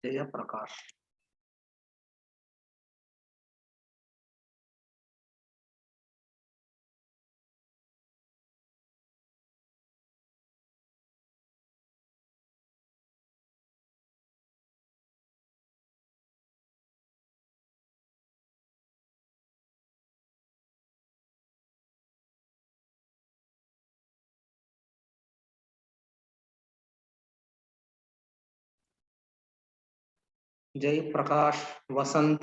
जयप्रकाश जयप्रकाश वसंत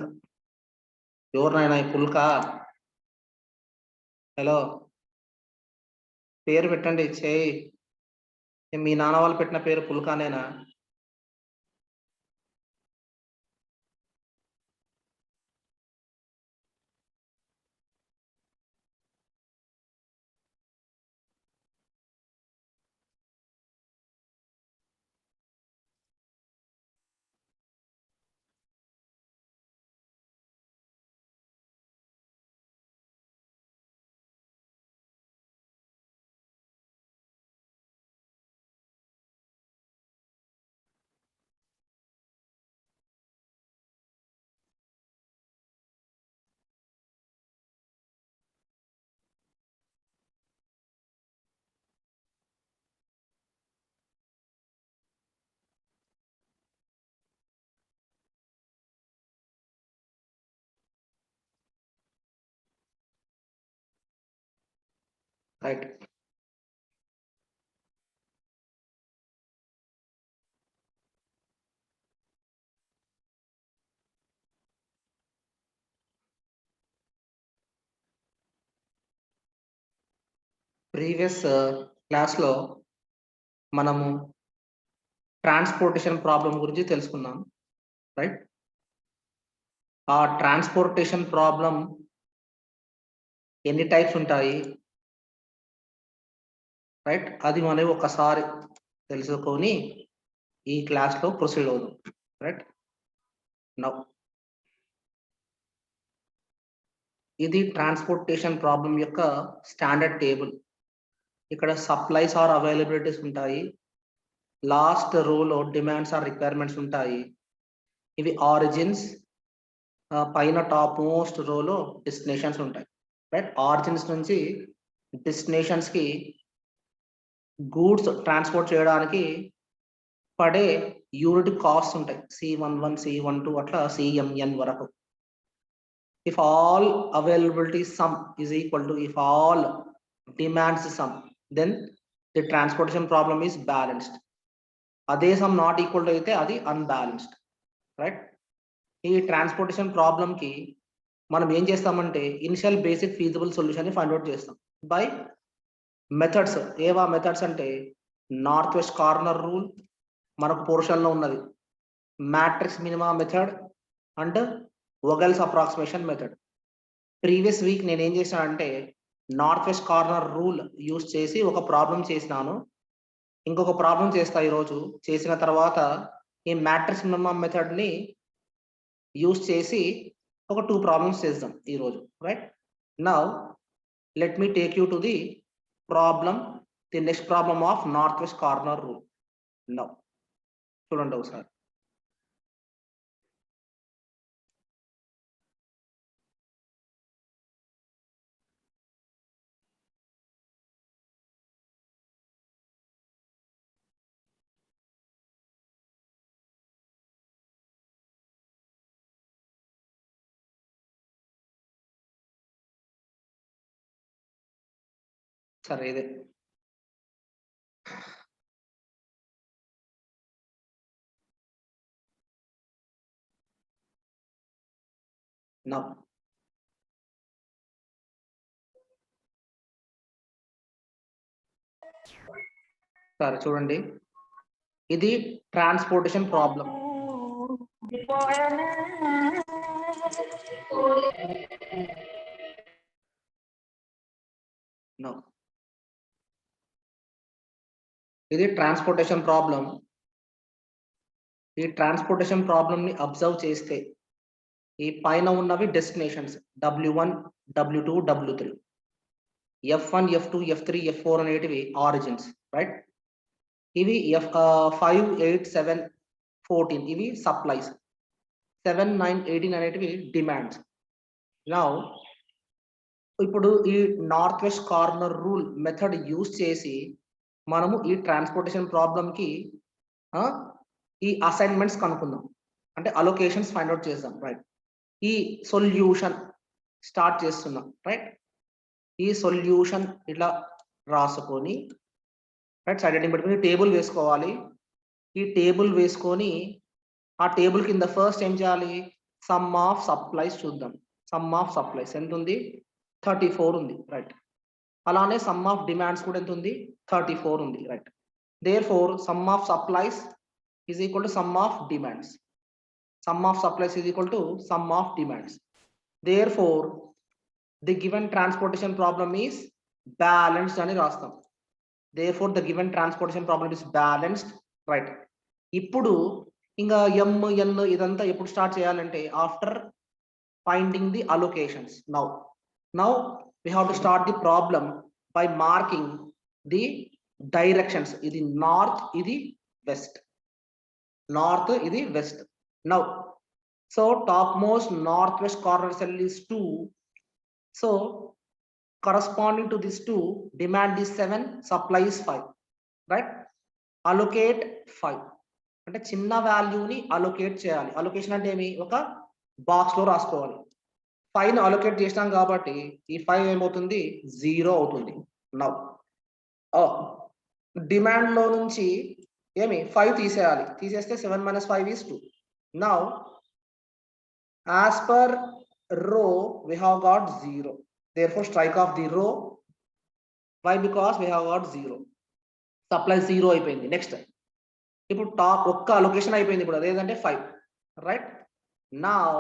ఎవరినైనా ఈ పుల్క హలో పేరు పెట్టండి చేయి మీ నాన్న వాళ్ళు పెట్టిన పేరు పుల్కానేనా రైట్ ప్రీవియస్ క్లాస్ లో మనము ట్రాన్స్పోర్టేషన్ ప్రాబ్లం గురించి తెలుసుకున్నాం రైట్ ఆ ట్రాన్స్పోర్టేషన్ ప్రాబ్లం ఎన్ని టైప్స్ ఉంటాయి రైట్ అది మనం ఒకసారి తెలుసుకొని ఈ క్లాస్ లో ప్రొసీడ్ అవుదాం రైట్ నౌ ఇది ట్రాన్స్పోర్టేషన్ ప్రాబ్లం యొక్క స్టాండర్డ్ టేబుల్ ఇక్కడ సప్లైస్ ఆర్ అవైలబిలిటీస్ ఉంటాయి లాస్ట్ రోలో డిమాండ్స్ ఆర్ రిక్వైర్మెంట్స్ ఉంటాయి ఇవి ఆరిజిన్స్ పైన టాప్ మోస్ట్ రోలో డెస్టినేషన్స్ ఉంటాయి రైట్ ఆరిజిన్స్ నుంచి డెస్టినేషన్స్ కి గూడ్స్ ట్రాన్స్పోర్ట్ చేయడానికి పడే యూనిట్ కాస్ట్ ఉంటాయి C11 C12 అట్లా CMN వరకు if all availability sum is equal to if all demands sum then the transportation problem is balanced అదే sum not equal to అయితే అది unbalanced రైట్ ఈ ట్రాన్స్పోర్టేషన్ ప్రాబ్లం కి మనం ఏం చేస్తామంటే ఇనిషియల్ బేసిక్ ఫీజిబుల్ సొల్యూషన్ ని ఫైండ్ అవుట్ చేస్తాం బై మెథడ్స్ ఏవా మెథడ్స్ అంటే నార్త్ వెస్ట్ కార్నర్ రూల్ మనకు పోర్షన్ లో ఉన్నది matrix minima method and Vogel's approximation method previous week నేను ఏం చేశానంటే north west corner rule use చేసి ఒక ప్రాబ్లం చేసినాను ఇంకొక ప్రాబ్లం చేస్తా ఈరోజు చేసిన తర్వాత ఈ మ్యాట్రిక్స్ మినిమం మెథడ్ ని యూస్ చేసి ఒక 2 ప్రాబ్లమ్స్ చేద్దాం ఈరోజు right now let me take you to the problem the next problem of north west corner rule now చూడండి ఒకసారి సరే ఇదే నౌ సరే చూడండి ఇది ట్రాన్స్పోర్టేషన్ ప్రాబ్లం నో ఇది ట్రాన్స్పోర్టేషన్ ప్రాబ్లం ఈ ట్రాన్స్పోర్టేషన్ ప్రాబ్లం ని అబ్జర్వ్ చేస్తే ఈ పైన ఉన్నవి destinations W1 W2 W3 F1 F2 F3 F4 అనేటివి ఆరిజిన్స్ రైట్ ఇవి 5 8 7 14 ఇవి సప్లైస్, 7, 9, 18 అనేటివి డిమాండ్స్. నౌ ఇప్పుడు ఈ north west corner rule method use చేసి మనము ఈ ట్రాన్స్పోర్టేషన్ ప్రాబ్లంకి ఈ అసైన్మెంట్స్ కనుక్కుందాం, అంటే అలొకేషన్స్ ఫైండ్ అవుట్ చేద్దాం. రైట్, ఈ సొల్యూషన్ స్టార్ట్ చేస్తున్నాం. రైట్, ఈ సొల్యూషన్ ఇట్లా రాసుకొని రైట్ సైడ్ హెడ్డింగ్ పెట్టుకొని టేబుల్ వేసుకోవాలి. ఈ టేబుల్ వేసుకొని ఆ టేబుల్ కింద ఫస్ట్ ఏం చేయాలి, సమ్ ఆఫ్ సప్లైస్ చూద్దాం. సమ్ ఆఫ్ సప్లైస్ ఎంత ఉంది, 34 ఉంది. రైట్, అలానే సమ్ ఆఫ్ డిమాండ్స్ కూడా ఎంత ఉంది, 34 ఉంది. Right, therefore sum of supplies is equal to sum of demands. Sum of supplies is equal to sum of demands. Therefore the given transportation problem is balanced అని రాస్తాం. Therefore the given transportation problem is balanced. Right, ఇప్పుడు ఇంకా n ఇదంతా ఎప్పుడు start చేయాలంటే after finding the allocations. Now we have to start the problem by marking the directions. ఇది north, ఇది west. North, ఇది west. Now so top most north west corner cell is 2. So corresponding to this 2, demand is 7, supply is 5. Right, allocate 5 అంటే చిన్న వాల్యూని allocate చేయాలి. Allocation అంటే ఏమి, ఒక బాక్స్ లో రాసుకోవాలి. 5 ని అలొకేట్ చేసినాం కాబట్టి ఈ 5 ఏమవుతుంది, 0 అవుతుంది. నౌ డిమాండ్ లో నుంచి ఏమి 5 తీసేయాలి. తీసేస్తే 7 - 5 is 2. Now as per row we have got 0. Therefore strike off the row. Why? Because we have got 0. Supply 0 అయిపోయింది. నెక్స్ట్ ఇప్పుడు టాప్ ఒక్క అలొకేషన్ అయిపోయింది. ఇప్పుడు అదేంటంటే 5. Right, now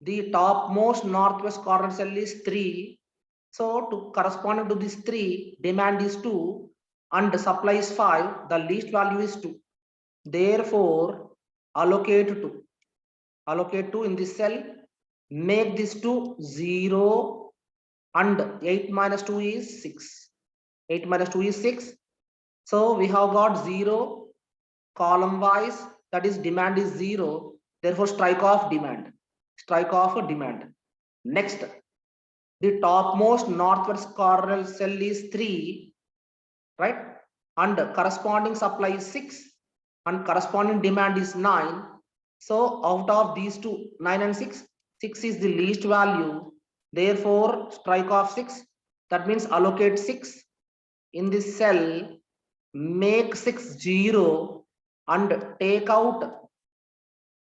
the top most north west corner cell is 3. So to corresponding to this 3, demand is 2 and supply is 5. The least value is 2. Therefore allocate 2. Allocate 2 in this cell. Make this 2 0 and 8 - 2 is 6. 8 - 2 is 6. So we have got 0 column wise, that is demand is 0. Therefore strike off demand. Strike off demand. Next, the topmost northwest corner cell is 3. Right, and corresponding supply is 6 and corresponding demand is 9. So out of these two, 9 and 6, 6 is the least value. Therefore strike off 6. That means allocate 6 in this cell. Make 6 0 and take out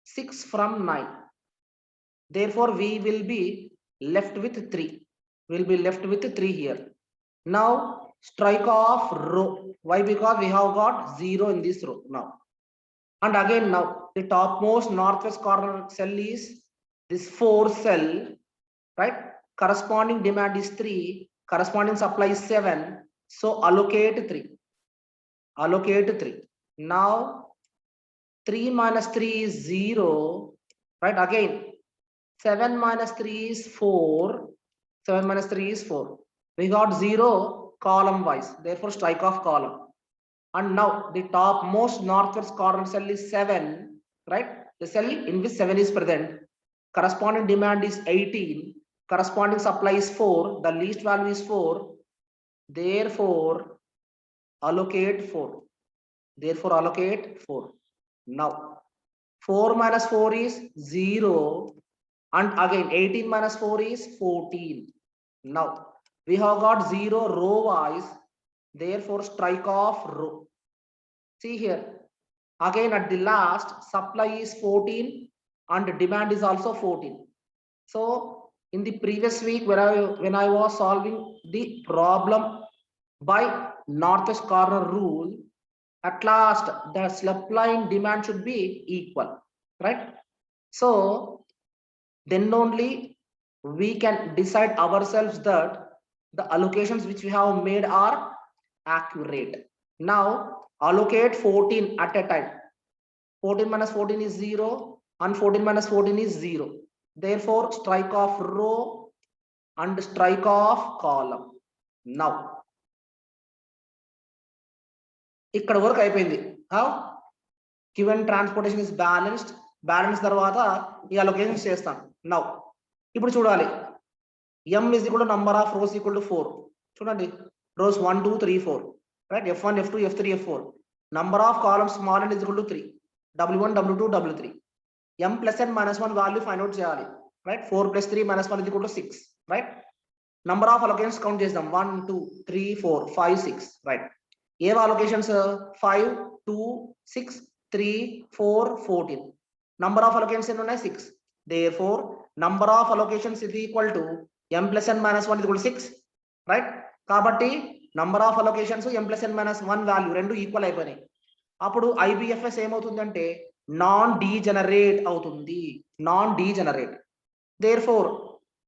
6 from 9. Therefore we will be left with 3. We'll be left with 3 here. Now strike off row. Why? Because we have got 0 in this row now. And again, now the topmost northwest corner cell is this 4 cell. Right, corresponding demand is 3, corresponding supply is 7. So allocate 3. Allocate 3. Now 3 - 3 is 0. Right, again 7 - 3 is 4. 7 - 3 is 4. We got 0 column wise. Therefore strike off column. And now the topmost northwest corner cell is 7. Right, the cell in which 7 is present. Corresponding demand is 18. Corresponding supply is 4. The least value is 4. Therefore allocate 4. Therefore allocate 4. Now 4 - 4 is 0. And again 18 - 4 is 14. Now we have got 0 row wise. Therefore strike off row. See here, again at the last supply is 14 and demand is also 14. So in the previous week when I was solving the problem by northwest corner rule, at last the supply and demand should be equal. Right, so then only we can decide ourselves that the allocations which we have made are accurate. Now allocate 14 at a time. 14 - 14 is 0 and 14 - 14 is 0. Therefore strike off row and strike off column. Now ఇక్కడ వరకు అయిపోయింది. How? Given transportation is balanced, balance తర్వాత ఈ allocations చేస్తాను. Now ఇప్పుడు చూడాలి, m is equal to number of rows equal to 4. చూడండి, rows 1 2 3 4, right? f1 f2 f3 f4. number of columns small n is equal to 3, w1 w2 w3. m plus n minus 1 value find out చేయాలి, right? 4 plus 3 minus 1 is equal to 6, right? number of allocations count చేద్దాం, 1 2 3 4 5 6, right? A allocations 5 2 6 3 4 14. number of allocations ఎన్ని ఉన్నాయి? 6. therefore number of allocations is equal to m plus n minus 1 is equal to 6, right? కాబట్టి number of allocations m plus n minus 1 value రెండు equal అయిపోయినాయి. అప్పుడు IBFS ఏమవుతుందంటే non degenerate అవుతుంది, non degenerate. therefore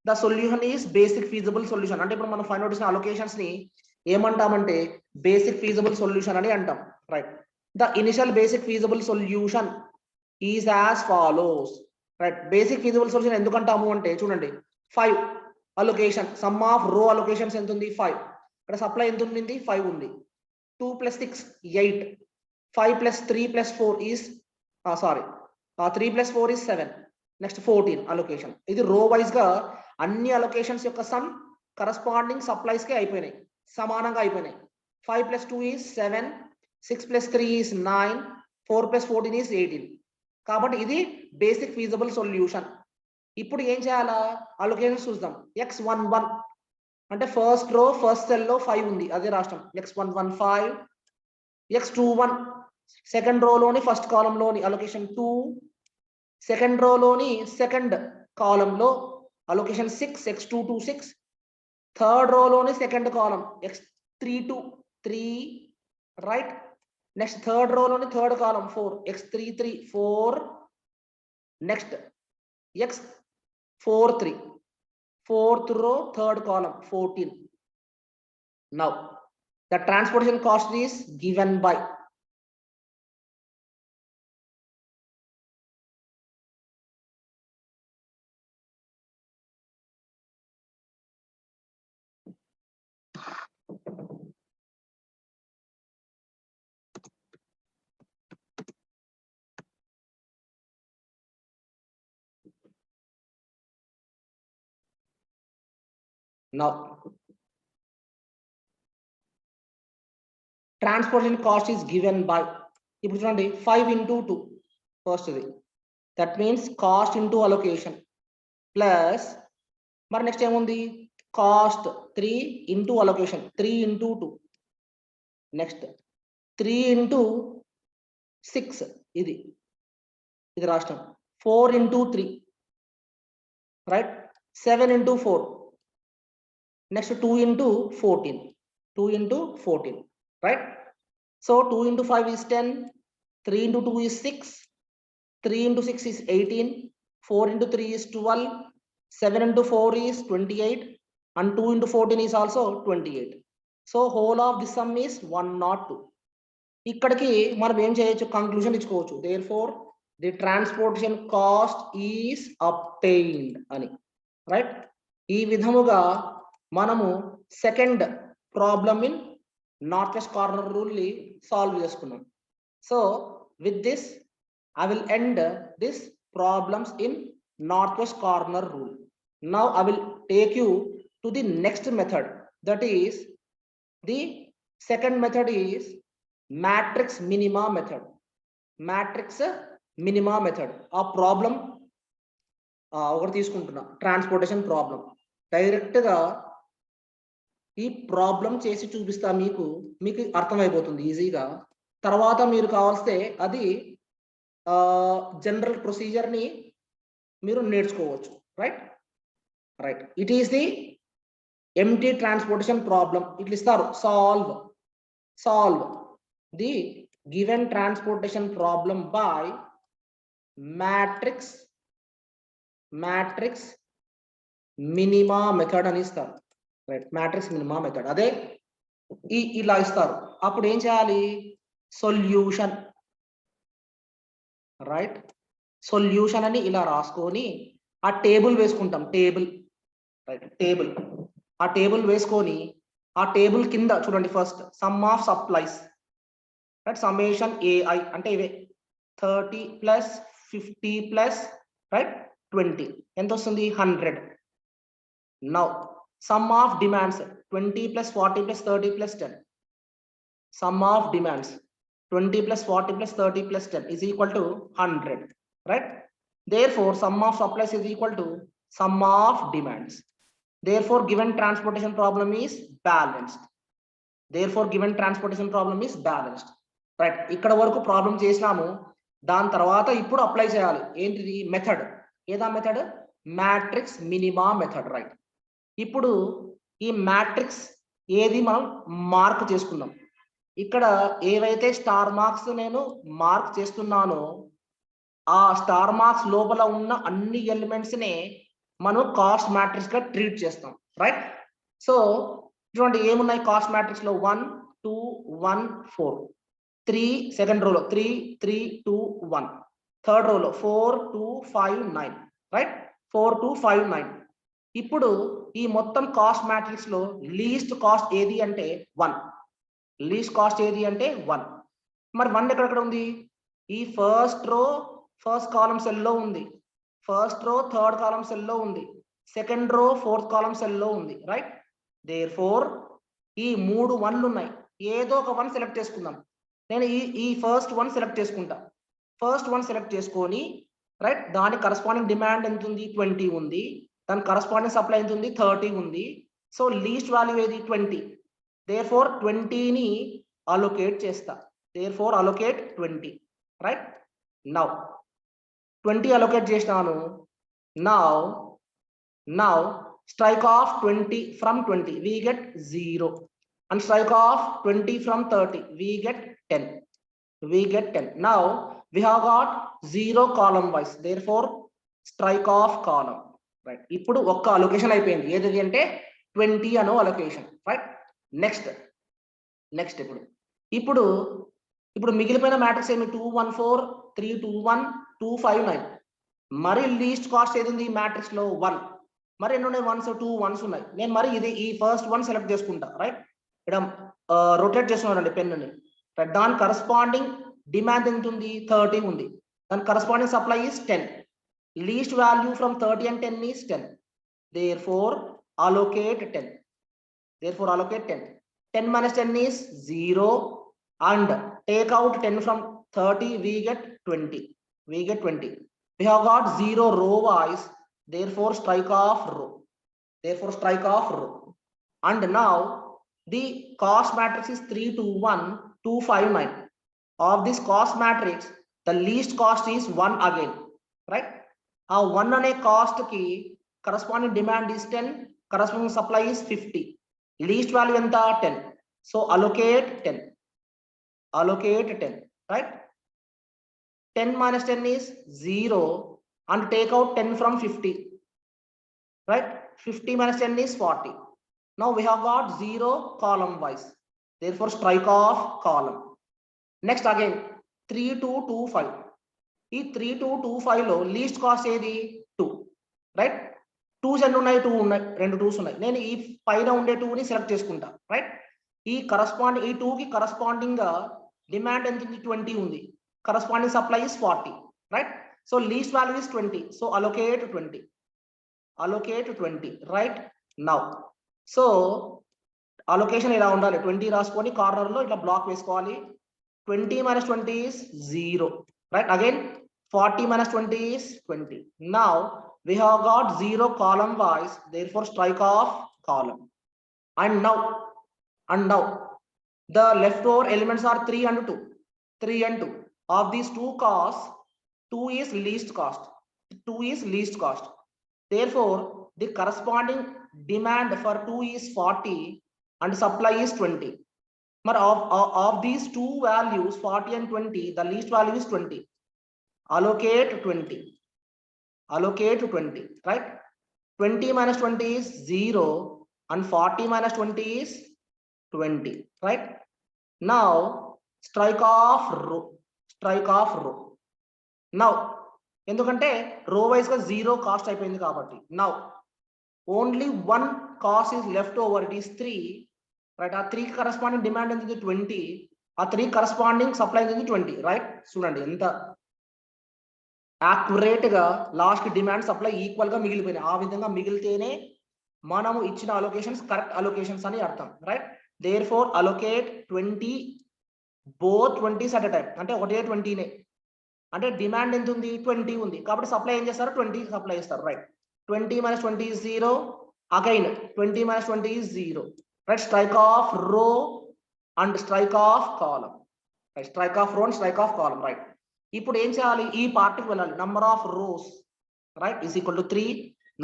the solution is basic feasible solution. అంటే ఇప్పుడు మనం find out చేసిన అలొకేషన్స్ ని ఏమంటామంటే బేసిక్ ఫీజిబుల్ సొల్యూషన్ అని అంటాం, right? The initial basic feasible solution is as follows, right? Basic feasible solution ఎందుకంటాము అంటే చూడండి, 5 allocation, sum of row allocations ఎంత ఉంది? 5. ఇక్కడ సప్లై ఎంత ఉంది? 5 ఉంది. 2 plus 6 8, 5 plus 3 plus 4 is 3 plus 4 is 7, next 14 allocation. ఇది రో వైజ్ గా అన్ని అలొకేషన్స్ యొక్క సమ్ కరస్పాండింగ్ సప్లైస్ కి అయిపోయినాయి, సమానంగా అయిపోయినాయి. 5 plus 2 is 7, 6 plus 3 is 9, 4 plus 14 is 18. కాబట్టి ఇది బేసిక్ ఫీజిబుల్ సొల్యూషన్. ఇప్పుడు ఏం చేయాలా? అలొకేషన్స్ చూద్దాం. x11 అంటే ఫస్ట్ రో ఫస్ట్ సెల్ లో 5 ఉంది, అదే రాష్ట్రం. x11 5, x21 second రోలోని first column లోని అలొకేషన్ 2, సెకండ్ రోలోని సెకండ్ కాలం లో అలొకేషన్ 6, x22 6, థర్డ్ రోలోని second column x32 3, right? Next third రోలోని third column 4, x33 4, next x43 fourth row third column 14. now the transportation cost is given by now transportation cost is given by, ఇప్పుడు చూడండి 5 into 2 first ఇది, that means cost into allocation plus మరి next ఏముంది? Cost 3 into allocation 3 into 2, next 3 into 6 ఇది రాష్ట్రం 4 into 3, right? 7 into 4, next 2 into 14, 2 into 14, right? so 2 into 5 is 10, 3 into 2 is 6, 3 into 6 is 18, 4 into 3 is 12, 7 into 4 is 28, and 2 into 14 is also 28. so whole of this sum is 102. ఇక్కడికి మనం ఏం చేయొచ్చు? Conclusion ఇచ్చుకోవచ్చు, therefore the transportation cost is obtained అని, right? ఈ విధముగా మనము second problem in north west corner rule ని సాల్వ్ చేసుకున్నాం. So with this I will end this problems in north west corner rule. Now I will take you to the next method, that is the second method is matrix minima method. Matrix minima method. ఆ problem ఒకటి తీసుకుంటున్నా, transportation problem. Direct గా ఈ problem చేసి చూపిస్తా, మీకు అర్థమైపోతుంది ఈజీగా. తర్వాత మీరు కావాల్స్తే అది జనరల్ ప్రొసీజర్ ని మీరు నేర్చుకోవచ్చు, right? It is the empty transportation problem. ఇట్లా ఇస్తారు, solve the given transportation problem by matrix minima method అని ఇస్తారు, రైట్? మ్యాట్రిక్స్ మినిమా మెథడ్ అదే ఇలా ఇస్తారు. అప్పుడు ఏం చేయాలి? Solution, right? సొల్యూషన్ అని ఇలా రాసుకొని ఆ టేబుల్ వేసుకుంటాం, టేబుల్. ఆ టేబుల్ వేసుకొని ఆ టేబుల్ కింద చూడండి, first some of supplies, right? Summation AI అంటే ఇవే. 30 plus 50 plus right 20 ఎంత వస్తుంది 100. Now sum of demands 20 plus 40 plus 30 plus 10. Sum of demands 20 plus 40 plus 30 plus 10 is equal to 100, right? Therefore sum of supplies is equal to sum of demands. Therefore given transportation problem is balanced. Therefore given transportation problem is balanced, right? ఇక్కడ వరకు problem చేసినాము. దాని తర్వాత ఇప్పుడు apply చేయాలి. ఏంటిది method? ఏదా method? Matrix minima method, right? ఇప్పుడు ఈ మ్యాట్రిక్స్ ఏది మనం మార్క్ చేసుకుందాం. ఇక్కడ ఏవైతే స్టార్ మార్క్స్ నేను మార్క్ చేస్తున్నానో ఆ స్టార్ మార్క్స్ లోపల ఉన్న అన్ని ఎలిమెంట్స్ నే మనం కాస్ట్ మ్యాట్రిక్స్ గా ట్రీట్ చేస్తాం, రైట్? సో చూడండి ఏమున్నాయి కాస్ట్ మ్యాట్రిక్స్ లో 1 2 1 4 3 సెకండ్ రోలో 3 3 2 1 థర్డ్ రోలో 4 2 5 9, రైట్? 4 2 5 9. ఇప్పుడు ఈ మొత్తం కాస్ట్ మ్యాట్రిక్స్ లో లీస్ట్ కాస్ట్ ఏది అంటే 1. లీస్ట్ కాస్ట్ ఏది అంటే 1. మరి 1 ఎక్కడెక్కడ ఉంది? ఈ first row first column cell లో ఉంది, first row third column cell లో ఉంది, second row fourth column cell లో ఉంది, రైట్? దేర్ఫోర్ ఈ 3 1లు ఉన్నాయి. ఏదో ఒక 1 సెలెక్ట్ చేసుకుందాం. నేను ఈ ఫస్ట్ 1 సెలెక్ట్ చేసుకుంటా. ఫస్ట్ 1 సెలెక్ట్ చేసుకొని రైట్ దాని కరస్పాండింగ్ డిమాండ్ ఎంత ఉంది? 20 ఉంది. దాని కరస్పాండింగ్ సప్లై ఎంత ఉంది? 30 ఉంది. సో లీస్ట్ వాల్యూ ఏది? 20. దేర్ఫోర్ 20ని అలొకేట్ చేస్తా. Therefore allocate 20, right? Now 20 allocate చేసినాను. Now strike off 20 from 20 we get 0 and strike off 20 from 30 we get 10. Now we have got 0 column wise, therefore strike off column, right? ఇప్పుడు ఒక్క allocation అయిపోయింది. ఏది అంటే 20 అనో allocation, right? Next ఇప్పుడు మిగిలిపోయిన matrix ఏమి? 2 1 4 3 2 1 2 5 9. మరి లీస్ట్ కాస్ట్ ఏది ఉంది మ్యాట్రిక్స్ లో? 1. మరి ఎన్ని ఉన్నాయి? 1s 2 1s ఉన్నాయి. నేను మరి ఇది ఈ ఫస్ట్ 1 సెలెక్ట్ చేసుకుంటా, రైట్? ఇక్కడ రొటేట్ చేస్తున్నానండి పెన్నుని, రైట్? దాని కరస్పాండింగ్ డిమాండ్ ఎంత ఉంది? 30 ఉంది. దాని corresponding supply is 10. Least value from 30 and 10 is 10. Therefore allocate 10. 10 minus 10 is 0 and take out 10 from 30 we get 20. We have got 0 row wise, therefore strike off row. And now the cost matrix is 3 2 1 2 5 9. Of this cost matrix the least cost is 1 again, right? Our 1 ane cost ki corresponding demand is 10, corresponding supply is 50. Least value enta? 10. So allocate 10, right? 10 minus 10 is 0 and take out 10 from 50, right? 50 minus 10 is 40. Now we have got 0 column wise, therefore strike off column. Next again 3 2 2 5. ఈ 3 2 2 5 లో least cost ఏది? 2, right? 2s ఎన్ని ఉన్నాయి? 2 ఉన్నాయి, 2 2s ఉన్నాయి. నేను ఈ పైన ఉండే 2ని సెలెక్ట్ చేసుకుంటా, రైట్? ఈ 2 కి కరస్పాండింగ్ గా డిమాండ్ ఎంత ఉంది? 20 ఉంది. Corresponding supply is 40, right? So least value is 20. So allocate 20, right? Now so allocation ఇలా ఉండాలి. 20 రాసుకొని కార్నర్ లో ఇట్లా బ్లాక్ వేసుకోవాలి. 20 minus 20 is 0, right? Again 40 minus 20 is 20. Now we have got 0 column wise, therefore strike off column. And now the leftover elements are 3 and 2. Of these 2 costs, 2 is least cost. Therefore the corresponding demand for 2 is 40 and supply is 20. But of these 2 values 40 and 20, the least value is 20. Allocate 20, right? 20 minus 20 is 0 and 40 minus 20 is 20, right? Now strike off row. Now ఎందుకంటే రో vice గా 0 cost అయిపోయింది కాబట్టి now only 1 cost is left over, it is 3, right? ఆ 3 corresponding demand ఎంత? 20. ఆ 3 corresponding supply ఎంత? 20, right? చూడండి ఎంత యాక్యురేట్ గా లాస్ట్ డిమాండ్ సప్లై ఈక్వల్ గా మిగిలిపోయినాయి. ఆ విధంగా మిగిలితేనే మనము ఇచ్చిన అలొకేషన్స్ కరెక్ట్ అలొకేషన్స్ అని అర్థం, right? Therefore allocate 20 both 20s at a time, అంటే ఒకటే 20నే, అంటే డిమాండ్ ఎంత ఉంది 20 ఉంది కాబట్టి సప్లై ఏం చేస్తారు 20 సప్లై చేస్తారు, right? 20 - 20 is 0, again 20 - 20 is 0, right? Strike off row and strike off column, right? Strike off row and strike off column, right? ఇప్పుడు ఏం చేయాలి, ఈ పార్ట్కి వెళ్ళాలి. Number of rows, right, is equal to 3,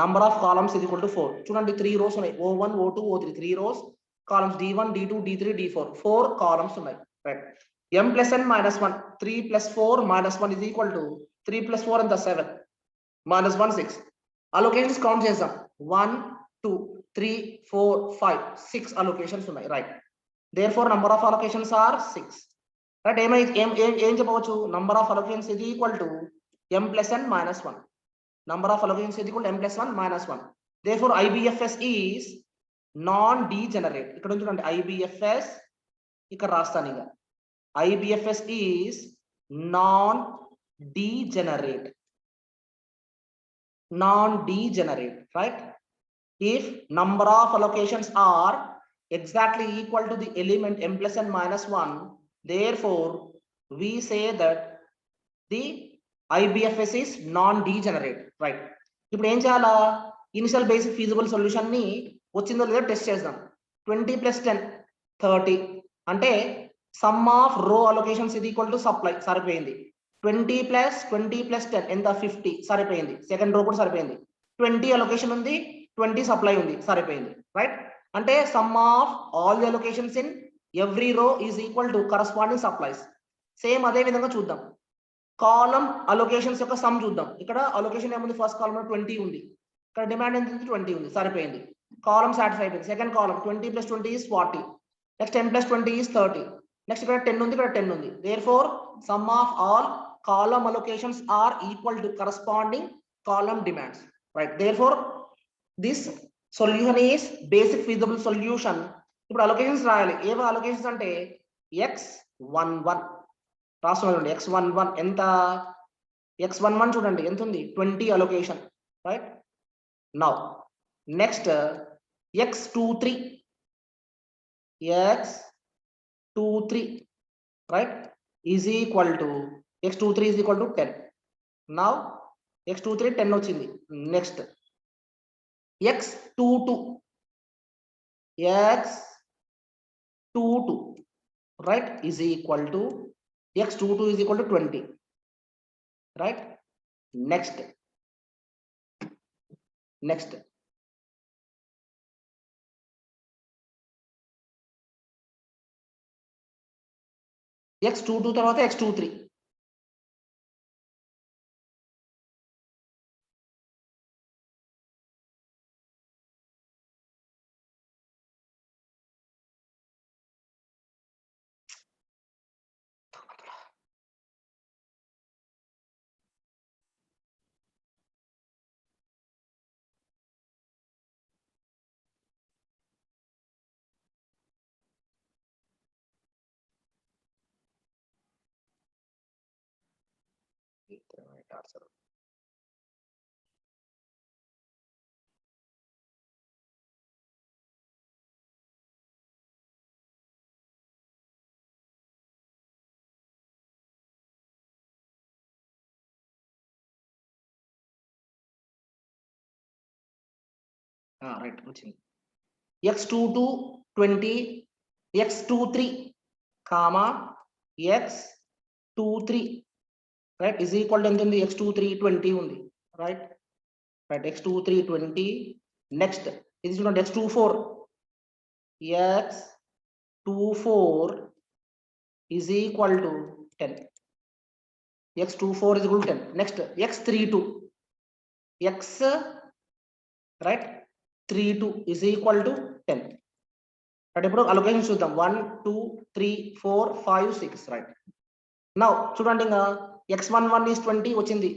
number of columns is equal to 4. చూడండి 3 rows ఉన్నాయి, O1 O2 O3, 3 rows, columns D1 D2 D3 D4, 4 columns ఉన్నాయి, right? m plus n minus 1, 3 plus 4 minus 1 is equal to 3 plus 4 and the 7 minus 1 6. Allocations count చేద్దాం, 1 2 3 4 5 6 allocations ఉన్నాయి, right? Therefore number of allocations are 6, right? ఏం చెప్పవచ్చు, number of allocations is equal to m plus n minus 1. Number of allocations is equal to m plus 1 minus 1. Therefore IBFS is non degenerate. ఇక్కడ చూడండి IBFS ఇక్కడ రాస్తాను, ఇక IBFS is non degenerate, right? If number of allocations are exactly equal to the element m plus n minus 1, therefore we say that the IBFS is non degenerate, right? ఇప్పుడు ఏం చేయాలా, initial basic feasible solution ని వచ్చిందో లేదో test చేద్దాం. 20 + 10 30, అంటే some of row allocations ఇది equal to supply, సరిపోయింది. 20 + 10 ఎంత 50, సరిపోయింది. సెకండ్ రో కూడా సరిపోయింది. 20 అలొకేషన్ ఉంది, 20 సప్లై ఉంది, సరిపోయింది, రైట్? అంటే some of all the allocations in every రో is equal to corresponding supplies. Same అదే విధంగా చూద్దాం, కాలమ్ అలొకేషన్స్ యొక్క సమ్ చూద్దాం. ఇక్కడ అలొకేషన్ ఏముంది, ఫస్ట్ కాలమ్ లో 20 ఉంది, ఇక్కడ డిమాండ్ ఎంత ఉంది 20 ఉంది, సరిపోయింది. కాలమ్ సాటిస్ఫై అయిపోయింది. Second column 20 + 20 is 40, next 10 + 20 is 30, next ఇక్కడ 10 ఉంది, ఇక్కడ 10 ఉంది. Therefore sum of all column allocations are equal to corresponding column demands, right? Therefore this solution is basic feasible solution. ఇప్పుడు అలొకేషన్స్ రాయాలి. ఏవో అలొకేషన్స్ అంటే x11 రాస్తున్నాడు, x11 ఎంత, x11 చూడండి ఎంత ఉంది 20 allocation, right? Now next x23 right is equal to x23 is equal to 10. Now x23 10 వచ్చింది. Next x22 right is equal to x22 is equal to 20, right? Next x22 తర్వాత x23, right వచ్చింది. x22 20, x23 comma x23 right is equal to ఎంత ఉంది, x23 20 ఉంది, right? x23 20. Next ఇది చూడండి x24 is equal to 10, x24 is equal to 10. Next x32 right 32 is equal to 10. అంటే ఇప్పుడు allocation చూద్దాం, 1 2 3 4 5 6, రైట్? నౌ చూడండి, ఇంకా x11 is 20 వచ్చింది.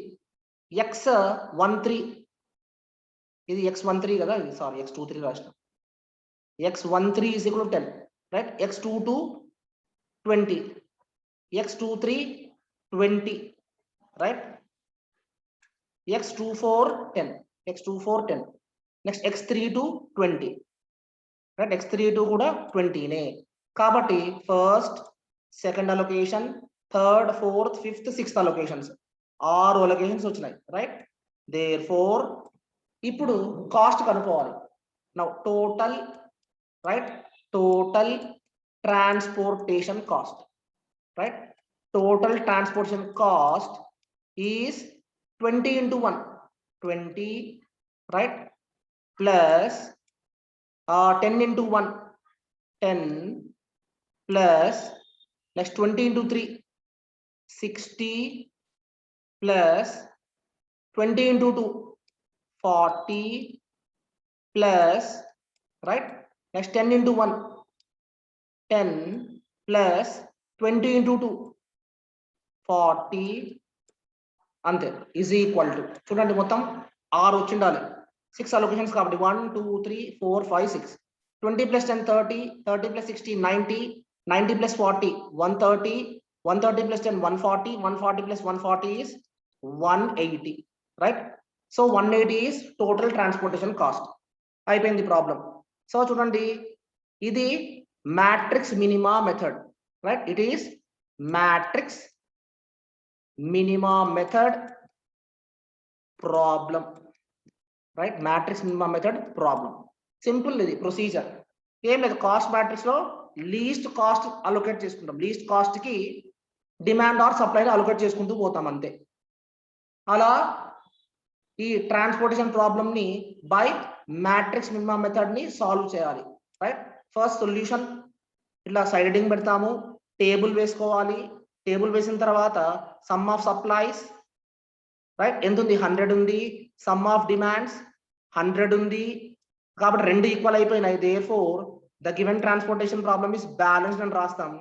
x13 ఇది x13 కదా, ఇది సారీ x23 రాసిన. x13 is equal to 10, right? x22 20, x23 20, right? x24 10, x24 10, next x32 20, right x32 కూడా 20 నే. కాబట్టి first second allocation, third fourth fifth sixth allocations 6 allocations వచ్చినాయి, రైట్. దేర్ ఫోర్ ఇప్పుడు కాస్ట్ కనుక్కోవాలి. Now total, right, total transportation cost, right, total transportation cost is 20 into 1, 20, right, plus 10 into 1, 10, plus next 20 into 3, 60, plus 20 into 2, 40, plus, right, next 10 into 1, 10, plus 20 into 2, 40, అంతే, is equal to, చూడండి మొత్తం 6 వచ్చి ఉండాలి, 6 allocations కాబట్టి 1 2 3 4 5 6, 20 plus 10 30, 30 plus 60 90, 90 plus 40 130, 130 plus 10 140, 140 plus 140 is 180, right. So 180 is total transportation cost. అయిపోయింది problem. So చూడండి, ఇది matrix minima method, right, it is matrix minima method problem, right, matrix minima method problem. Simple ఇది procedure, ఏం లేదు. Cost matrix లో least cost allocate చేసుకుంటాం, least cost కి demand are supply allocate చేసుకుంటూ పోతాం, అంతే. అలా ఈ ట్రాన్స్పోర్టేషన్ ప్రాబ్లమ్ ని బై మ్యాట్రిక్స్ మినిమా మెథడ్ ని సాల్వ్ చేయాలి, రైట్. ఫస్ట్ సొల్యూషన్ ఇట్లా సైడ్ హెడ్డింగ్ పెడతాము, టేబుల్ వేసుకోవాలి. టేబుల్ వేసిన తర్వాత సమ్ ఆఫ్ సప్లైస్, రైట్, ఎంత ఉంది, 100 ఉంది. సమ్ ఆఫ్ డిమాండ్స్ 100 ఉంది, కాబట్టి రెండు ఈక్వల్ అయిపోయినాయి. Therefore the given transportation problem is balanced అని రాస్తాం,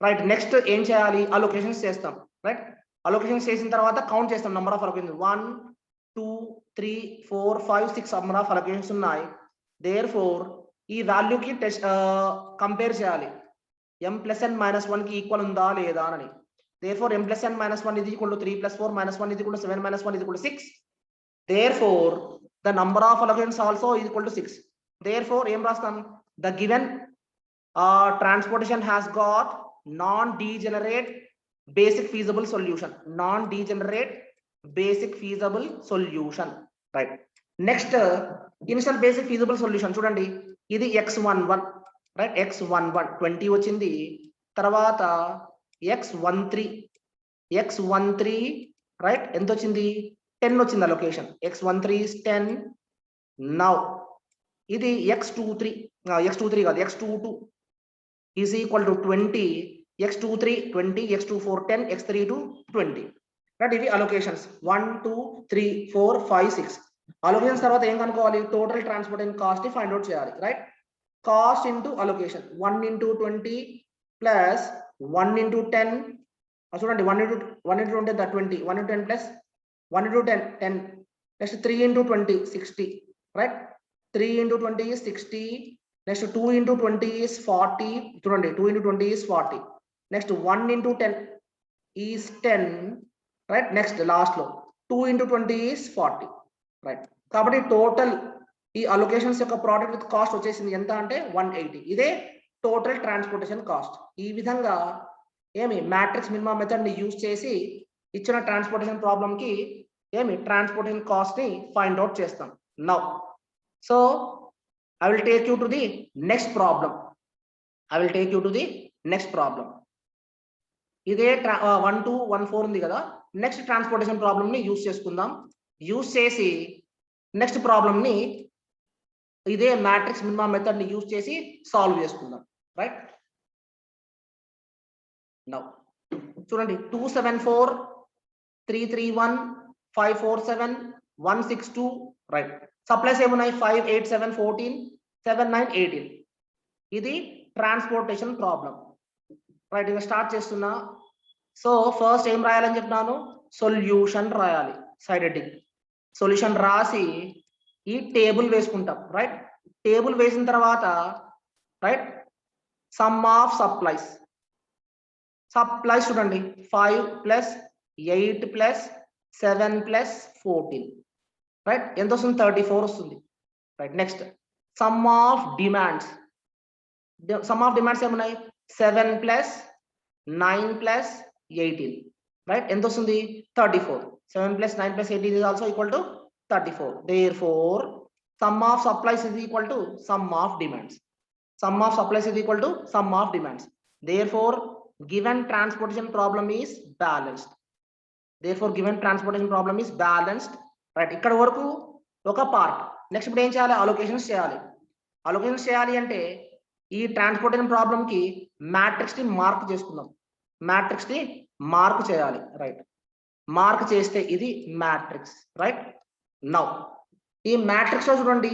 రైట్. నెక్స్ట్ ఏం చేయాలి, అలొకేషన్స్ చేస్తాం, రైట్. అలొకేషన్స్ చేసిన తర్వాత కౌంట్ చేస్తాం, number of allocations 1 2 3 4 5 6 number of allocations ఉన్నాయి. దేర్ఫోర్ ఈ వాల్యూకి టెస్ట్ కంపేర్ చేయాలి, m plus n minus 1 కి ఈక్వల్ ఉందా లేదా అని. therefore m plus n minus 1 is equal to 3 plus 4 minus 1 is equal to 7 minus 1 is equal to 6. therefore the number of allocations also is equal to 6. therefore em rastam, the given transportation has got non-degenerate basic feasible solution, non-degenerate basic feasible solution, right. next initial basic feasible solution చూడండి, ఇది x11, right, x11 20 వచ్చింది. తర్వాత x13 right, ఎంత వచ్చింది, 10 వచ్చింది allocation. x13 is 10. Now ఇది x23 కాదు, x22 is equal to 20, x23 20, x24 10, x32 20, right. ఇవి అలొకేషన్స్ 1 2 3 4 5 6 అలొకేషన్స్. తర్వాత ఏం కనుక్కోవాలి, టోటల్ ట్రాన్స్పోర్టేషన్ కాస్ట్ ని ఫైండ్ అవుట్ చేయాలి, right. Cost into allocation, 1 into 20 plus 1 into 10, చూడండి 1 into 20 that 20, 1 into 10 plus 1 into 10 10, next 3 into 20 60, right. 3 into 20 is 60, next 2 into 20 is 40, చూడండి 2 into 20 is 40, next 1 into 10 is 10, right. Next last లో 2 into 20 is 40, right. కాబట్టి total ఈ allocations యొక్క product with cost వచ్చేసింది ఎంత అంటే 180. ఇదే టోటల్ ట్రాన్స్పోర్టేషన్ కాస్ట్. ఈ విధంగా ఏమి మ్యాట్రిక్స్ మినిమా మెథడ్ ని యూజ్ చేసి ఇచ్చిన ట్రాన్స్పోర్టేషన్ ప్రాబ్లమ్ కి ఏమి ట్రాన్స్పోర్టేషన్ కాస్ట్ ని ఫైండ్ అవుట్ చేస్తాం. Now so I will take you to the next problem. ఇదే 1 2 1 4 ఉంది కదా, నెక్స్ట్ ట్రాన్స్పోర్టేషన్ ప్రాబ్లమ్ ని యూజ్ చేసుకుందాం. యూజ్ చేసి నెక్స్ట్ ప్రాబ్లమ్ ని ఇదే మ్యాట్రిక్స్ మినిమా మెథడ్ ని యూజ్ చేసి సాల్వ్ చేసుకుందాం, రైట్. నౌ చూడండి 274 331 547 162, రైట్. సప్లైస్ ఏమున్నాయి 5 8 7 14 7 9 18. ఇది ట్రాన్స్పోర్టేషన్ ప్రాబ్లం, రైట్. ఇక స్టార్ట్ చేస్తున్నా. సో ఫస్ట్ ఏం రాయాలని చెప్పినాను, సొల్యూషన్ రాయాలి. సైడ్ హెడ్డింగ్ సొల్యూషన్ రాసి ఈ టేబుల్ వేసుకుంటాం, రైట్. టేబుల్ వేసిన తర్వాత, రైట్, సమ్ ఆఫ్ సప్లైస్ చూడండి 5 plus 8 plus 7 ప్లస్ 14, రైట్? ఎంత వస్తుంది? 34 వస్తుంది, right? Next some of demands. Sum of demands ఏమున్నాయి? 7 ప్లస్ 9 ప్లస్ 18, రైట్? ఎంత వస్తుంది? 34. 7 plus 9 plus 18 is also equal to 34. Therefore sum of supplies is equal to sum of demands. Sum of supplies is equal to sum of demands. Therefore given transportation problem is balanced. Therefore given transportation problem is balanced, right? ఇక్కడ వరకు ఒక part. Next ఇప్పుడు ఏం చేయాలి? Allocations చేయాలి. Allocations చేయాలి అంటే ఈ ట్రాన్స్పోర్టేషన్ ప్రాబ్లం కి మ్యాట్రిక్స్ ని మార్క్ చేసుకుందాం. మ్యాట్రిక్స్ ని మార్క్ చేయాలి, రైట్? మార్క్ చేస్తే ఇది మ్యాట్రిక్స్, రైట్? నౌ ఈ మ్యాట్రిక్స్ లో చూడండి,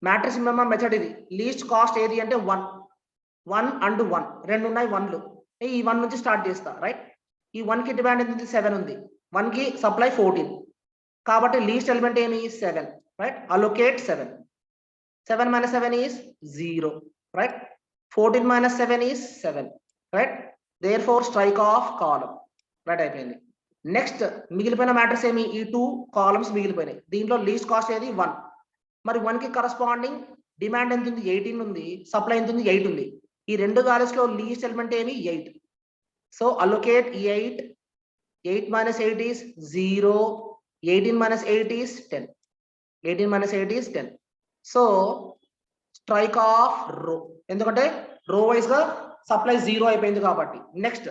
మ్యాట్రిక్స్ మెథడ్ ఇది. లీస్ట్ కాస్ట్ ఏది అంటే 1 అండ్ 1 రెండు ఉన్నాయి 1లు. ఈ 1 నుంచి స్టార్ట్ చేస్తా, రైట్? ఈ 1 కి డిమాండ్ ఎంత ఉంది? 7 ఉంది. 1 కి సప్లై 14, కాబట్టి లీస్ట్ ఎలిమెంట్ ఏమి? 7, right? Allocate 7. 7 minus 7 is 0, right? 14 minus 7 is 7, right? Therefore strike off column, right? అయిపోయింది. నెక్స్ట్ మిగిలిపోయిన మ్యాట్రిక్స్ ఏమి? ఈ 2 కాలమ్స్ మిగిలిపోయినాయి. దీంట్లో లీస్ట్ కాస్ట్ ఏది? 1. మరి 1 కి కరస్పాండింగ్ డిమాండ్ ఎంత ఉంది? 18 ఉంది. సప్లై ఎంత ఉంది? 8 ఉంది. ఈ రెండు వాల్యూస్ లో లీస్ట్ ఎలిమెంట్ ఏమి? 8. So allocate 8. 8 minus 8 is 0. 18 minus 8 is 10. 18 minus 8 is 10. So strike off రో, ఎందుకంటే రో వైజ్ గా సప్లై 0 అయిపోయింది కాబట్టి. నెక్స్ట్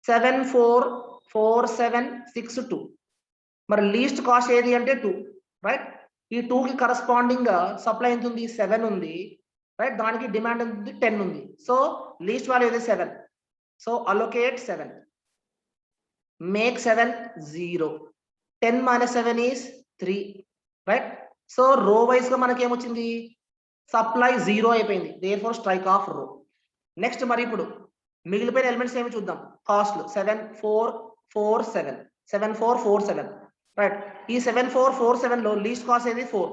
7 4 4 7 6 2, మరి లీస్ట్ కాస్ట్ ఏది అంటే 2, రైట్? ఈ 2 కి కరస్పాండింగ్ గా సప్లై ఎంత ఉంది? 7 ఉంది, రైట్? దానికి డిమాండ్ ఎంత ఉంది? 10 ఉంది. సో లీస్ట్ వాల్యూ ఏది? 7. So allocate 7. Make 7 0. 10 minus 7 is 3, right? So రో వైజ్ గా మనకి ఏమొచ్చింది? సప్లై 0 అయిపోయింది. దేర్ఫోర్ స్ట్రైక్ ఆఫ్ రో. నెక్స్ట్ మరి ఇప్పుడు మిగిలిపోయిన ఎలిమెంట్స్ ఏమి చూద్దాం. Cost 7 4 4 7, 7 4 4 7, right? ఈ 7 4 4 7 లో లీస్ట్ కాస్ట్ ఏది? 4.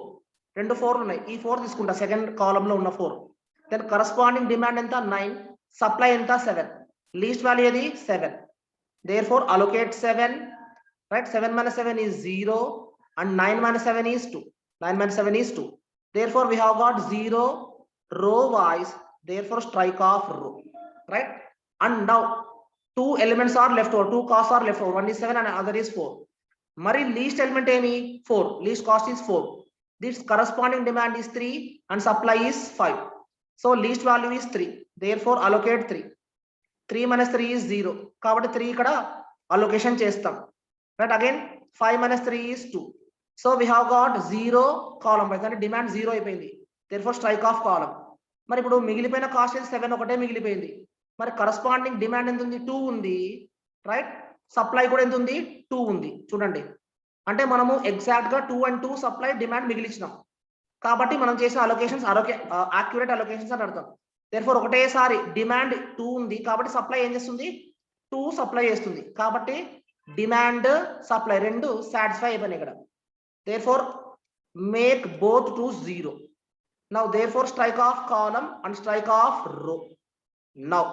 రెండు 4 ఉన్నాయి. ఈ 4 తీసుకుంటా, సెకండ్ కాలమ్ లో ఉన్న 4. దెన్ కరస్పాండింగ్ డిమాండ్ ఎంత? 9. సప్లై ఎంత? 7. లీస్ట్ వాల్యూ ఏది? 7. Therefore allocate 7, right? 7 minus 7 is 0 and 9 minus 7 is 2. 9 minus 7 is 2. Therefore we have got 0 row wise. Therefore strike off row, right? And now 2 elements are left over. 2 costs are left over. One is 7 and other is 4. Mari least element emi? 4. Least cost is 4. This corresponding demand is 3 and supply is 5. So least value is 3. Therefore allocate 3. 3 minus 3 is 0. Kabatti 3 ikkada allocation chestam, right? Again 5 minus 3 is 2. So we have got 0 column wise, అంటే demand 0 అయిపోయింది. therefore strike off column. మరి ఇప్పుడు మిగిలిపోయిన cost 7 ఒకటే మిగిలిపోయింది. మరి corresponding demand ఎంత ఉంది? 2 ఉంది, రైట్? సప్లై కూడా ఎంత ఉంది? 2 ఉంది. చూడండి, అంటే మనము ఎగ్జాక్ట్ గా 2 and 2 సప్లై డిమాండ్ మిగిలించినాం కాబట్టి మనం చేసే అలొకేషన్స్ యాక్యురేట్ అలొకేషన్స్ అని అర్థం. therefore ఒకటేసారి డిమాండ్ 2 ఉంది కాబట్టి సప్లై ఏం చేస్తుంది? 2 సప్లై చేస్తుంది. కాబట్టి డిమాండ్ సప్లై రెండు సాటిస్ఫై అయిపోయినాయి ఇక్కడ. therefore make both to 0. now therefore strike off column and strike off row. now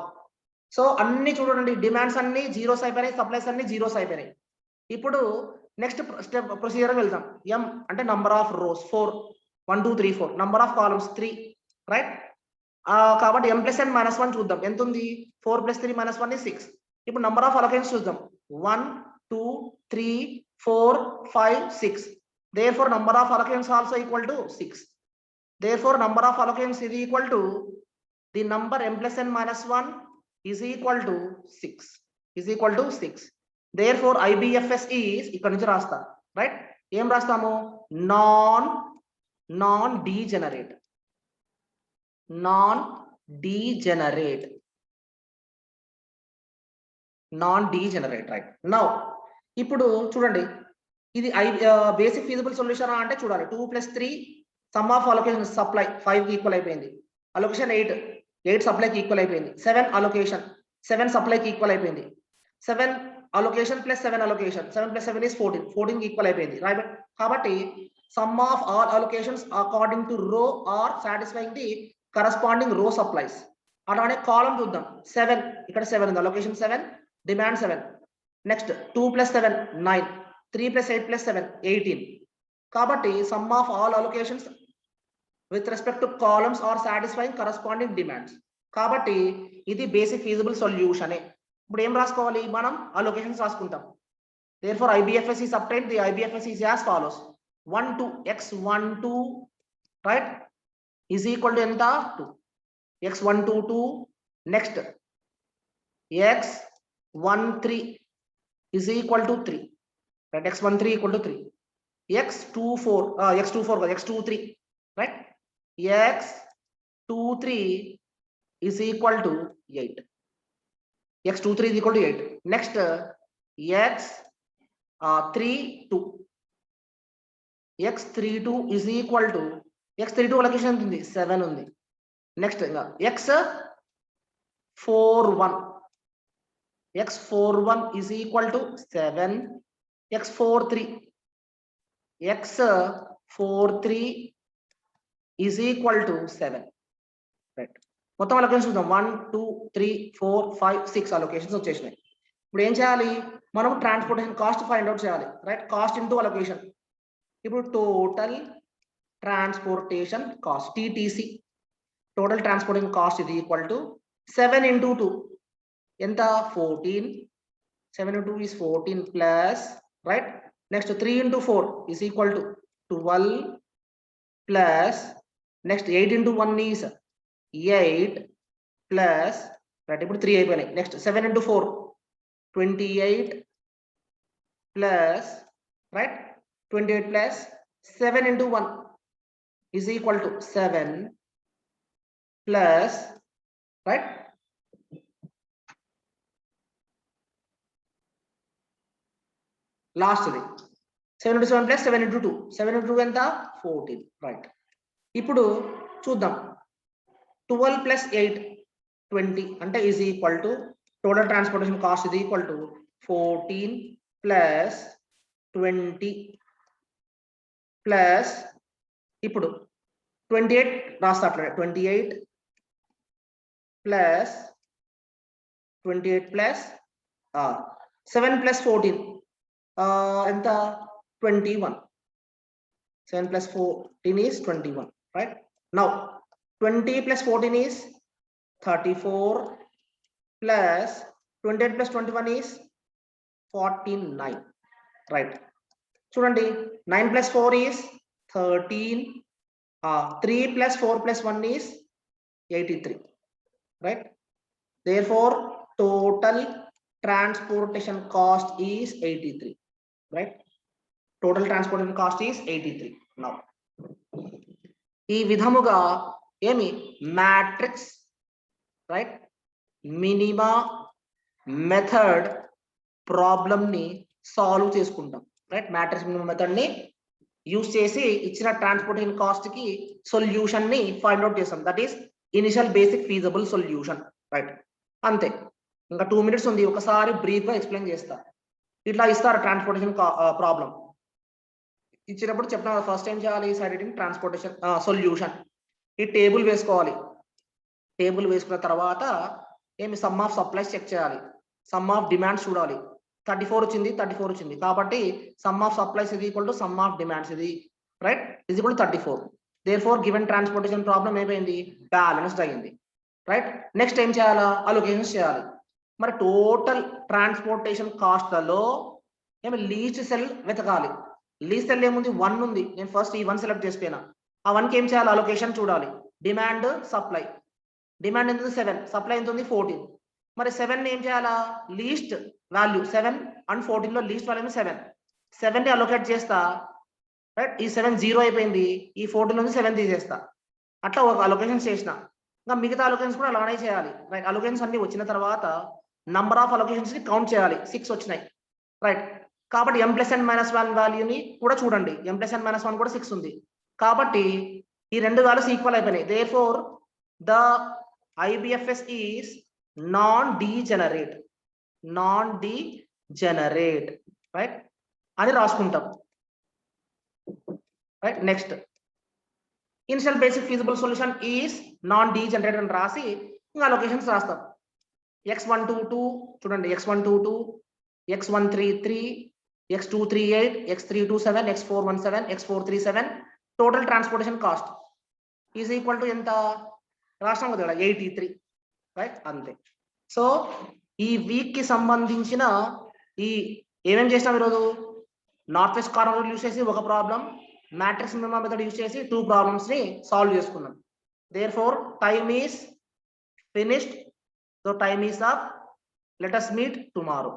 so అన్ని చూడండి, డిమాండ్స్ అన్ని జీరోస్ అయిపోయినాయి, సప్లైస్ అన్ని జీరోస్ అయిపోయినాయి. ఇప్పుడు నెక్స్ట్ స్టెప్ ప్రొసీజర్ వెళ్తాం. m అంటే number of rose 4, 1 2 3 4, number of columns 3, right? కాబట్టి m + n - 1 చూద్దాం. ఎంత ఉంది? 4 + 3 - 1 is 6. ఇప్పుడు నంబర్ ఆఫ్ అలొకేషన్స్ చూద్దాం. 1 2 3 4 5 6. therefore number of allocations also equal to 6. therefore number of allocations is equal to the number m + n - 1 is equal to 6, is equal to 6. therefore IBFS is ఇక్కడ నుంచి రాస్తా, right? ఏం రాస్తాము? Non degenerate, non degenerate, right? Now ఇప్పుడు చూడండి, ఇది basic feasible solution అంటే చూడాలి. 2 + 3 సమ్ ఆఫ్ అలొకేషన్ సప్లై 5 కి ఈక్వల్ అయిపోయింది. అలొకేషన్ 8 సప్లై కి ఈక్వల్ అయిపోయింది. 7 అలొకేషన్ 7 సప్లై కి ఈక్వల్ అయిపోయింది. 7 అలొకేషన్ + 7 అలొకేషన్ 7 + 7 is 14. 14 కి ఈక్వల్ అయిపోయింది, రైట్? కాబట్టి sum of all allocations according to రో ఆర్ సాటిస్ఫైయింగ్ ది కరస్పాండింగ్ రో సప్లైస్. అలానే కాలమ్ చూద్దాం. 7 ఇక్కడ 7 ఉంది, అలొకేషన్ 7, డిమాండ్ 7. నెక్స్ట్ 2 + 7 9, 3 + 8 + 7 18. కాబట్టి sum of all allocations with respect to columns are satisfying corresponding demands. కాబట్టి ఇది బేసిక్ ఫీజిబుల్ సొల్యూషన్. ఇప్పుడు ఏం రాసుకోవాలి, మనం అలొకేషన్స్ రాసుకుంటాం. therefore IBFS is obtained. The IBFS is as follows: 1 2 x12 right is equal to ఎంత 2, x122 2, next x13 is equal to 3 right, x13 equal to 3, x23 right, x23 is equal to 8, x23 is equal to 8. Next x32 is equal to x32 allocation ఉంది 7 ఉంది. Next x41 is equal to 7, x43 is equal to 7 right. మొత్తం allocations చూద్దాం. 1 2 3 4 5 6 allocations వచ్చేసినాయి. ఇప్పుడు ఏం చేయాలి, మనం transportation cost find out చేయాలి రైట్. Cost into allocation. ఇప్పుడు total transportation cost TTC, total transportation cost ఇది ఈక్వల్ టు 7 into 2 ఎంత 14, 7 into 2 is 14 plus right. Next 3 into 4 is equal to 12 plus next 8 into 1 is 8 plus right. ఇప్పుడు 3 అయిపోయినాయి. Next 7 into 4 28 plus right, 28 plus 7 into 1 is equal to 7 plus right, last ఇది 7 into 7 plus 7 into 2, 7 into 2 ఎంత 14 right. ఇప్పుడు చూద్దాం 12 plus 8 20 అంటే is equal to total transportation cost is equal to 14 plus 20 plus ఇప్పుడు 28 రాస్తా అట్లా 28 plus 7 plus 14 ఎంత 21, 7 plus 14 is 21 right. Now 20 plus 14 is 34 plus 28 plus 21 is 49 right. చూడండి 9 plus 4 is 13, 3 plus 4 plus 1 is 83 right. Therefore total transportation cost is 83 right. Total transportation cost is 83. Now ఈ విధముగా ఏమి matrix right minima method problem ని solve చేసుకుంటాం right. Matrix minima method ని use చేసి ఇచ్చిన transportation cost కి సొల్యూషన్ ని ఫైండ్ అవుట్ చేస్తాం. That is initial basic feasible solution right. అంతే, ఇంకా 2 minutes ఉంది. ఒకసారి బ్రీఫ్ గా ఎక్స్ప్లెయిన్ చేస్తా. ఇట్లా ఇస్తారు ట్రాన్స్పోర్టేషన్ ప్రాబ్లం ఇచ్చినప్పుడు చెప్పిన ఫస్ట్ ఏం చేయాలి, సైడ్ హెడ్డింగ్ ట్రాన్స్పోర్టేషన్ సొల్యూషన్. ఈ టేబుల్ వేసుకోవాలి. టేబుల్ వేసుకున్న తర్వాత ఏమి సమ్ ఆఫ్ సప్లైస్ చెక్ చేయాలి, సమ్ ఆఫ్ డిమాండ్స్ చూడాలి. 34 వచ్చింది, 34 వచ్చింది కాబట్టి సమ్ ఆఫ్ సప్లైస్ ఇది equal to sum of demands ఇది right is equal to 34. Therefore given transportation problem ఏమైంది, బ్యాలెన్స్డ్ అయ్యింది రైట్. నెక్స్ట్ ఏం చేయాలా, అలొకేషన్స్ చేయాలి. మరి టోటల్ ట్రాన్స్పోర్టేషన్ కాస్ట్లలో ఏమి లీస్ట్ సెల్ వెతకాలి. లీస్ట్ సెల్ ఏముంది, 1 ఉంది. నేను ఫస్ట్ ఈ 1 సెలెక్ట్ చేసిపోయినా. ఆ 1కి ఏం చేయాలి, అలొకేషన్ చూడాలి. డిమాండ్ సప్లై, డిమాండ్ ఎంత ఉంది 7, సప్లై ఎంత ఉంది 14. మరి 7 ఏం చేయాలా, లీస్ట్ వాల్యూ 7 అండ్ 14 లో లీస్ట్ వాల్యూ 7 ని అలొకేట్ చేస్తా రైట్. ఈ 7 0 అయిపోయింది, ఈ 14 నుంచి 7 తీసేస్తా. అట్లా ఒక అలొకేషన్స్ చేసిన. ఇంకా మిగతా అలొకేషన్స్ కూడా అలానే చేయాలి రైట్. అలొకేషన్స్ అన్ని వచ్చిన తర్వాత నంబర్ ఆఫ్ అలొకేషన్స్ ని కౌంట్ చేయాలి. 6 వచ్చినాయి రైట్. కాబట్టి m+n-1 వాల్యూని కూడా చూడండి. m+n-1 కూడా 6 ఉంది కాబట్టి ఈ రెండు వాల్యూస్ ఈక్వల్ అయిపోయినాయి. Therefore the IBFS is non degenerate right అని రాసుకుంటాం right. Next initial basic feasible solution is non degenerate అని రాసి ఇంకా అలొకేషన్స్ రాస్తాం. x122 చూడండి, x122 x133 x238, x327, x417, x437 total transportation cost is equal to ఎంత రాష్ట్రం కదా 83, రైట్? అంతే. సో ఈ వీక్ కి సంబంధించిన ఈ ఏమేం చేస్తాం ఈరోజు? North west corner rule use చేసి ఒక problem, matrix minimum method use చేసి 2 ప్రాబ్లమ్స్ ని సాల్వ్ చేసుకున్నాం. Therefore time is finished. So time is up. Let us meet tomorrow.